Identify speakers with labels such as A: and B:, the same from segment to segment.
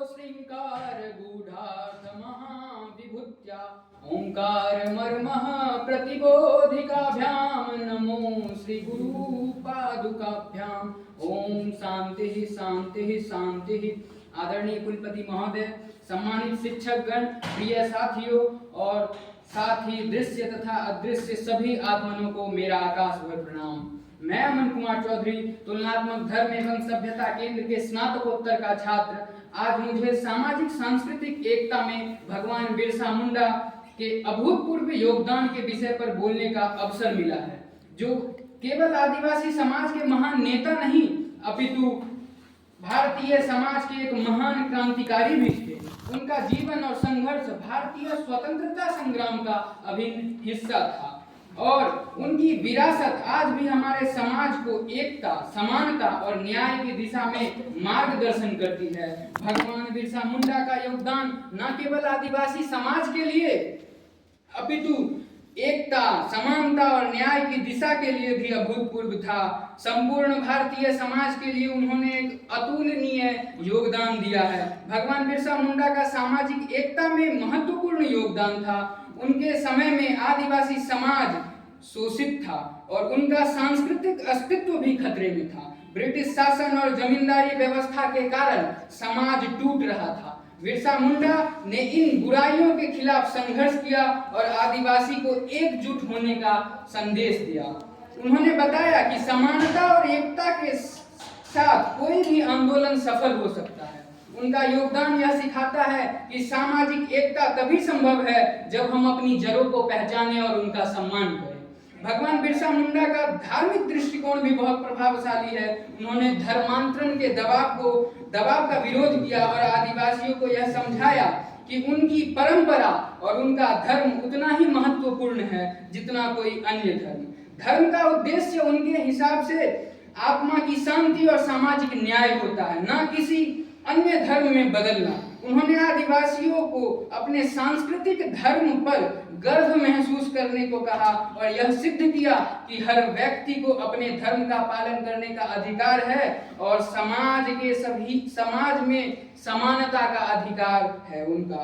A: श्रृंकार गूढ़ार्थ महाविभूत्या ओंकार मर्मः प्रतिबोधिकाभ्याम नमो श्री गुरु पादुकाभ्याम। ओम शांति शांति शांति। आदरणीय कुलपति महोदय, सम्मानित शिक्षक गण, प्रिय साथियों और साथ ही दृश्य तथा अदृश्य सभी आत्मनों को मेरा आकाशवाणी प्रणाम। मैं अमन कुमार चौधरी, तुलनात्मक धर्म एवं सभ्यता केंद्र के स्नातकोत्तर का छात्र। आज मुझे सामाजिक सांस्कृतिक एकता में भगवान बिरसा मुंडा के अभूतपूर्व योगदान के विषय पर बोलने का अवसर मिला है, जो केवल आदिवासी समाज के महान नेता नहीं अपितु भारतीय समाज के एक महान क्रांतिकारी भी थे। उनका जीवन और संघर्ष भारतीय स्वतंत्रता संग्राम का अभिन्न हिस्सा था और उनकी विरासत आज भी हमारे समाज को एकता, समानता और न्याय की दिशा में मार्गदर्शन करती है। भगवान बिरसा मुंडा का योगदान न केवल आदिवासी समाज के लिए अपितु एकता, समानता और न्याय की दिशा के लिए भी अभूतपूर्व था। संपूर्ण भारतीय समाज के लिए उन्होंने एक अतुलनीय योगदान दिया है। भगवान बिरसा मुंडा का सामाजिक एकता में महत्वपूर्ण योगदान था। उनके समय में आदिवासी समाज शोषित था और उनका सांस्कृतिक अस्तित्व भी खतरे में था। ब्रिटिश शासन और जमींदारी व्यवस्था के कारण समाज टूट रहा था। बिरसा मुंडा ने इन बुराइयों के खिलाफ संघर्ष किया और आदिवासी को एकजुट होने का संदेश दिया। उन्होंने बताया कि समानता और एकता के साथ कोई भी आंदोलन सफल हो सकता है। उनका योगदान यह सिखाता है कि सामाजिक एकता तभी संभव है जब हम अपनी जड़ों को पहचानें और उनका सम्मान करें। भगवान बिरसा मुंडा का धार्मिक दृष्टिकोण भी बहुत प्रभावशाली है। उन्होंने धर्मांतरण के दबाव का विरोध किया और आदिवासियों को यह समझाया कि उनकी परंपरा और उनका धर्म उतना ही महत्वपूर्ण है जितना कोई अन्य धर्म। धर्म का उद्देश्य उनके हिसाब से आत्मा की शांति और सामाजिक न्याय होता है, न किसी अन्य धर्म में बदलना। उन्होंने आदिवासियों को अपने सांस्कृतिक धर्म पर गर्व महसूस करने को कहा और यह सिद्ध किया कि हर व्यक्ति को अपने धर्म का पालन करने का अधिकार है और समाज में समानता का अधिकार है उनका।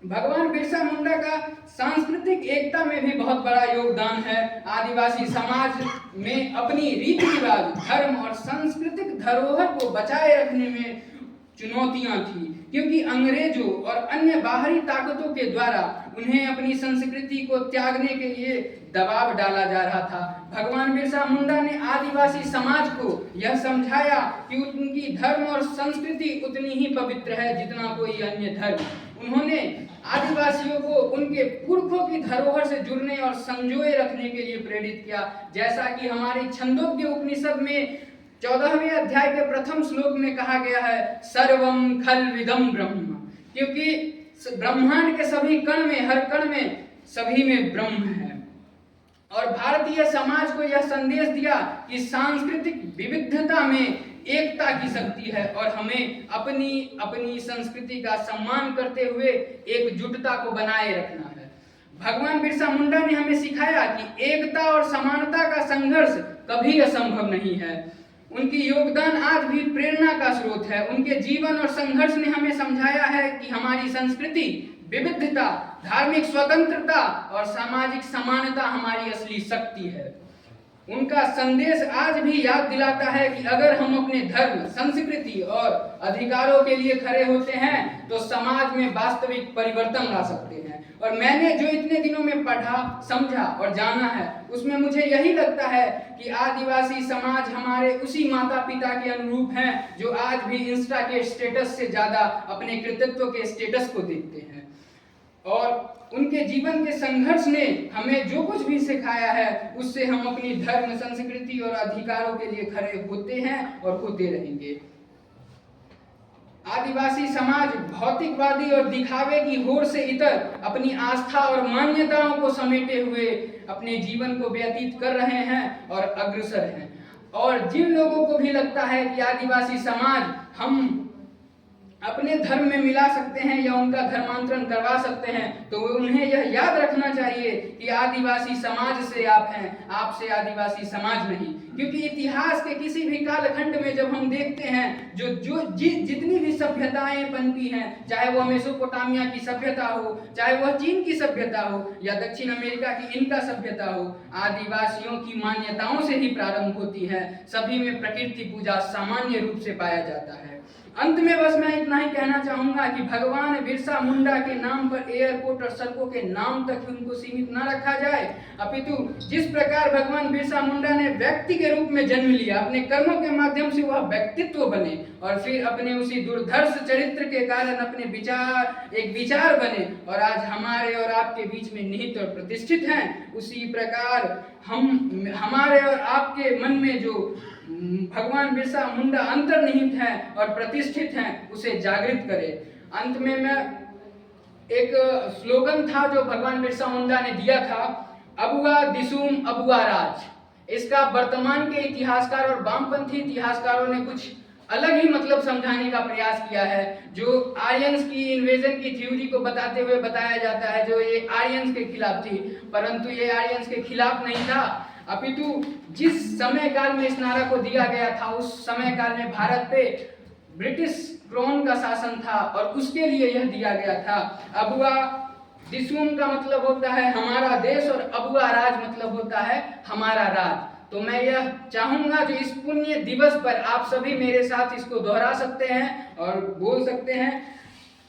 A: भगवान बिरसा मुंडा का सांस्कृतिक एकता में भी बहुत बड़ा योगदान है। आदिवासी समाज में अपनी रीति रिवाज, धर्म और सांस्कृतिक धरोहर को बचाए रखने में चुनौतियां थी, क्योंकि अंग्रेजों और अन्य बाहरी ताकतों के द्वारा उन्हें अपनी संस्कृति को त्यागने के लिए दबाव डाला जा रहा था। भगवान बिरसा मुंडा ने आदिवासी समाज को यह समझाया कि उनकी धर्म और संस्कृति उतनी ही पवित्र है जितना कोई अन्य धर्म। उन्होंने आदिवासियों को उनके पुरखों की धरोहर से जुड़ने और संजोए रखने के लिए प्रेरित किया, जैसा कि हमारी छंदोग्य उपनिषद में 14वें अध्याय के प्रथम श्लोक में कहा गया है, सर्वम खल्विदम ब्रह्म, क्योंकि ब्रह्मांड के सभी कण में, हर कण में, सभी में ब्रह्म है। और भारतीय समाज को यह संदेश दिया कि सांस्कृतिक विविधता में एकता की शक्ति है और हमें अपनी संस्कृति का सम्मान करते हुए एकजुटता को बनाए रखना है। भगवान बिरसा मुंडा ने हमें सिखाया कि एकता और समानता का संघर्ष कभी असंभव नहीं है। उनकी योगदान आज भी प्रेरणा का स्रोत है। उनके जीवन और संघर्ष ने हमें समझाया है कि हमारी संस्कृति, विविधता, धार्मिक स्वतंत्रता और सामाजिक समानता हमारी असली शक्ति है। उनका संदेश आज भी याद दिलाता है कि अगर हम अपने धर्म, संस्कृति और अधिकारों के लिए खड़े होते हैं तो समाज में वास्तविक परिवर्तन ला सकते हैं। और मैंने जो इतने दिनों में पढ़ा, समझा और जाना है, उसमें मुझे यही लगता है कि आदिवासी समाज हमारे उसी माता पिता के अनुरूप हैं जो आज भी इंस्टा के स्टेटस से ज्यादा अपने कृतित्व के स्टेटस को देखते हैं। और उनके जीवन के संघर्ष ने हमें जो कुछ भी सिखाया है उससे हम अपनी धर्म, संस्कृति और अधिकारों के लिए खड़े होते हैं और होते रहेंगे। आदिवासी समाज भौतिकवादी और दिखावे की होड़ से इतर अपनी आस्था और मान्यताओं को समेटे हुए अपने जीवन को व्यतीत कर रहे हैं और अग्रसर हैं। और जिन लोगों को भी लगता है कि आदिवासी समाज हम अपने धर्म में मिला सकते हैं या उनका धर्मांतरण करवा सकते हैं, तो उन्हें यह याद रखना चाहिए कि आदिवासी समाज से आप हैं, आपसे आदिवासी समाज नहीं। क्योंकि इतिहास के किसी भी कालखंड में जब हम देखते हैं जितनी भी सभ्यताएं पनपी हैं, चाहे वह मेसोपोटामिया की सभ्यता हो, चाहे वह चीन की सभ्यता हो या दक्षिण अमेरिका की इनका सभ्यता हो, आदिवासियों की मान्यताओं से ही प्रारंभ होती है। सभी में प्रकृति पूजा सामान्य रूप से पाया जाता है। अंत में बस मैं इतना ही कहना चाहूंगा कि भगवान बिरसा मुंडा के नाम पर एयरपोर्ट और सड़कों के नाम तक उनको सीमित न रखा जाए, अपितु जिस प्रकार भगवान बिरसा मुंडा ने व्यक्ति के रूप में जन्म लिया, अपने कर्मों के माध्यम से वह व्यक्तित्व बने और फिर अपने उसी दुर्धर्ष चरित्र के कारण अपने विचार बने और आज हमारे और आपके बीच में निहित और प्रतिष्ठित हैं, उसी प्रकार हमारे और आपके मन में जो भगवान बिरसा मुंडा अंतर्निहित है और प्रतिष्ठित हैं, उसे जागृत करें। अंत में मैं एक स्लोगन था जो भगवान बिरसा मुंडा ने दिया था, अबुआ दिसुम अबुआ राज। इसका वर्तमान के इतिहासकार और वामपंथी इतिहासकारों ने कुछ अलग ही मतलब समझाने का प्रयास किया है। जो आर्यंस की इन्वेजन की थ्योरी को बताते हुए बताया जाता है, जो ये आर्यंस के खिलाफ थी, परंतु ये आर्यंस के खिलाफ नहीं था, अपितु जिस समय काल में इस नारा को दिया गया था, उस समय काल में भारत पे ब्रिटिश क्राउन का शासन था और उसके लिए यह दिया गया था। अबुआ दिसुम का मतलब होता है हमारा देश और अबुआ राज मतलब होता है हमारा राज। तो मैं यह चाहूंगा जो इस पुण्य दिवस पर आप सभी मेरे साथ इसको दोहरा सकते हैं और बोल सकते हैं,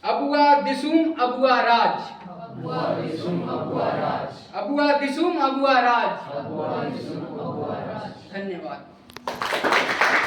A: अबुआ दिसुम अबुआ राज, अबुआ दिसुम अबुआ राज, अबुआ दिसुम अबुआ राज। धन्यवाद।